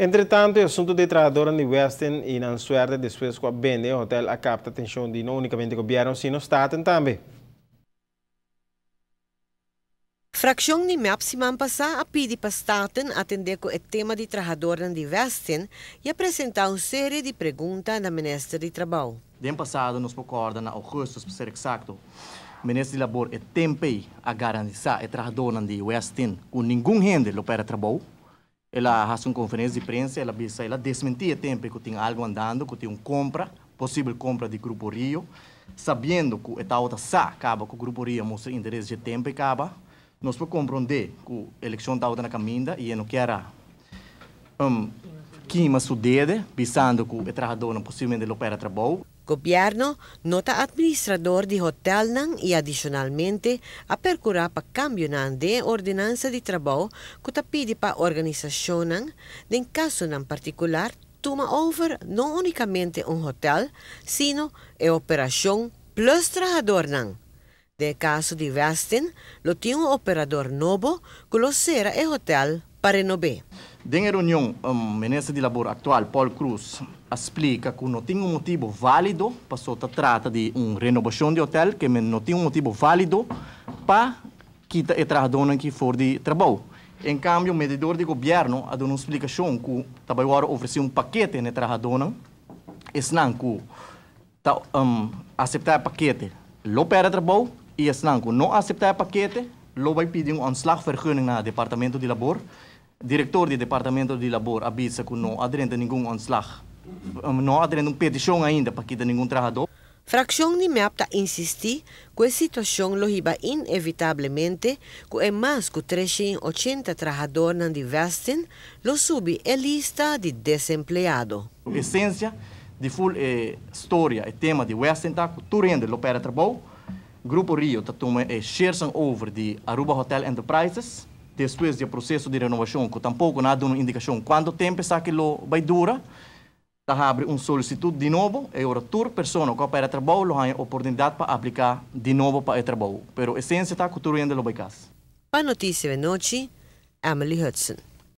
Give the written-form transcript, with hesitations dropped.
Entretanto, o assunto de trabalhadores de Western e na suerte depois com a venda, o hotel capta a atenção de não unicamente o governo, sino Estado também. Fraksyon ni MEP si Mampasa a pidi pa staten atender com o tema de trabalhadores de Western e apresentar uma série de perguntas na Ministra de Trabalho. De ano passado, nos concorda na agosto, para ser exato, o Ministro de Labor é tempo a garantir o trabalhador de Western com nenhum rende para trabalho. Ela faz uma conferência de imprensa, ela desmentia o tempo que tinha algo andando, que tinha uma compra, possível compra de Grupo Rio, sabendo que o Estado acaba que o Grupo Rio mostra interesse de tempo e acaba. Nós podemos compreender que a eleição está na caminha e não quer queima sua dedo, pensando que o trabalhador não possivelmente opera trabalho. Governo nota administrador de hotel e adicionalmente a percurar para cambio de ordenança de trabalho que ta pede para a organização em caso em particular toma over não unicamente um hotel, sino a operação plus trabalhador De caso de Western, lo tinha um operador novo que lo será o hotel para renovar. Em reunião, o ministro de Labor atual, Paul Cruz, explica que não tem motivo válido para se tratar de uma renovação de hotel, que não tem motivo válido para quitar o trabalhador que for de trabalho. Em cambio, o medidor de governo ha dado uma explicação que também ofereceu um paquete no trabalhador, não que aceitar o paquete, lo para trabalho, e que não aceitar o paquete, lo vai pedir um ontslagvergunning no Departamento de Labor. Diretor do Departamento de Labor avisa que não adrenda nenhum ontslag, não adrenda uma petição ainda para quitar nenhum trabalhador. Fraksyon ni MEP insistir que a situação lo iba inevitavelmente que é mais que 380 trabalhadores de Western lo subi a lista de desempregado. A essência de full história e tema de Western está que tu rende lo para trabalho. Grupo Rio está tomando shares over de Aruba Hotel Enterprises. Depois do processo de renovação, que tampouco não dá uma indicação quanto tempo essa que vai durar, está abre uma solicitude de novo, e agora toda pessoa que opera trabalho tem a oportunidade para aplicar de novo para o trabalho. Mas a essência está que tu rende lo vai casa. Para Notícia de Noite, Emily Hudson.